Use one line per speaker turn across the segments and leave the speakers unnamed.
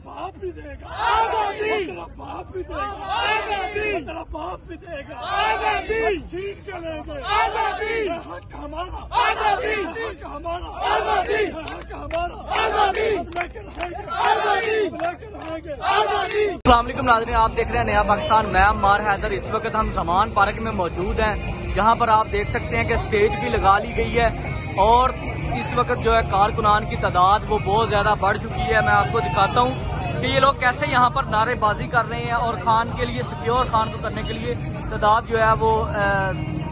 باپ بھی دے گا، باپ بھی دے گا، باپ بھی دے گا، چھین کے لیں گے، حق ہمارا، حق ہمارا، حق ہمارا، لے کے رہیں گے، لے کے رہیں گے۔
السلام علیکم ناظرین، آپ دیکھ رہے ہیں نیا پاکستان، میں عمار حیدر۔ اس وقت ہم زمان پارک میں موجود ہیں، جہاں پر آپ دیکھ سکتے ہیں کہ سٹیج بھی لگا لی گئی ہے اور اس وقت جو ہے کارکنان کی تعداد وہ بہت زیادہ بڑھ چکی ہے۔ میں آپ کو دکھاتا ہوں کہ یہ لوگ کیسے یہاں پر نعرے بازی کر رہے ہیں اور خان کے لیے، سکیور خان کو کرنے کے لیے تعداد جو ہے وہ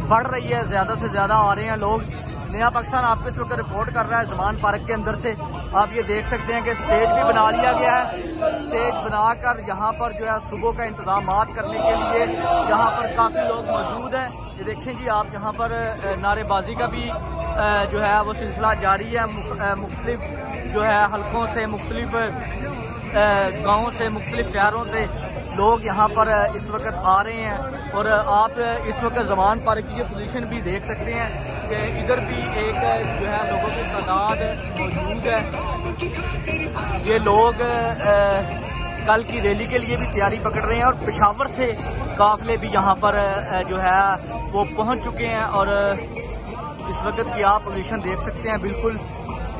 بڑھ رہی ہے، زیادہ سے زیادہ آ رہے ہیں لوگ۔ نیا پاکستان آپ کو اس وقت رپورٹ کر رہا ہے زمان پارک کے اندر سے۔ آپ یہ دیکھ سکتے ہیں کہ سٹیج بھی بنا لیا گیا ہے، سٹیج بنا کر یہاں پر جو ہے صبح کا انتظامات کرنے کے لیے یہاں پر کافی لوگ موجود ہیں۔ یہ دیکھیں جی، آپ یہاں پر نعرے بازی کا بھی جو ہے وہ سلسلہ جاری ہے۔ مختلف جو ہے حلقوں سے، مختلف گاؤں سے، مختلف شہروں سے لوگ یہاں پر اس وقت آ رہے ہیں اور آپ اس وقت زمان پارک کی پوزیشن بھی دیکھ سکتے ہیں کہ ادھر بھی ایک جو ہے لوگوں کی تعداد موجود ہے۔ یہ لوگ کل کی ریلی کے لیے بھی تیاری پکڑ رہے ہیں اور پشاور سے قافلے بھی یہاں پر جو ہے وہ پہنچ چکے ہیں اور اس وقت کی آپ پوزیشن دیکھ سکتے ہیں، بالکل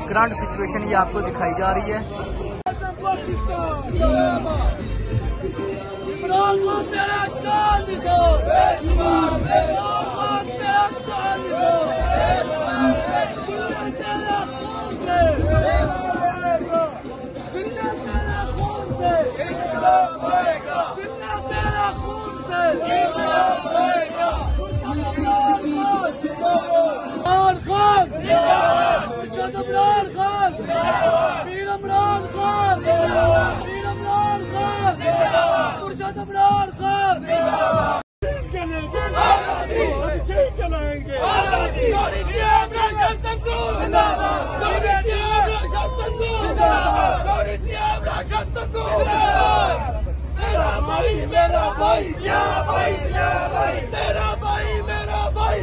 کرنٹ سچویشن یہ آپ کو دکھائی جا رہی ہے۔
میرا بھائی، میرا بھائی، میرا بھائی،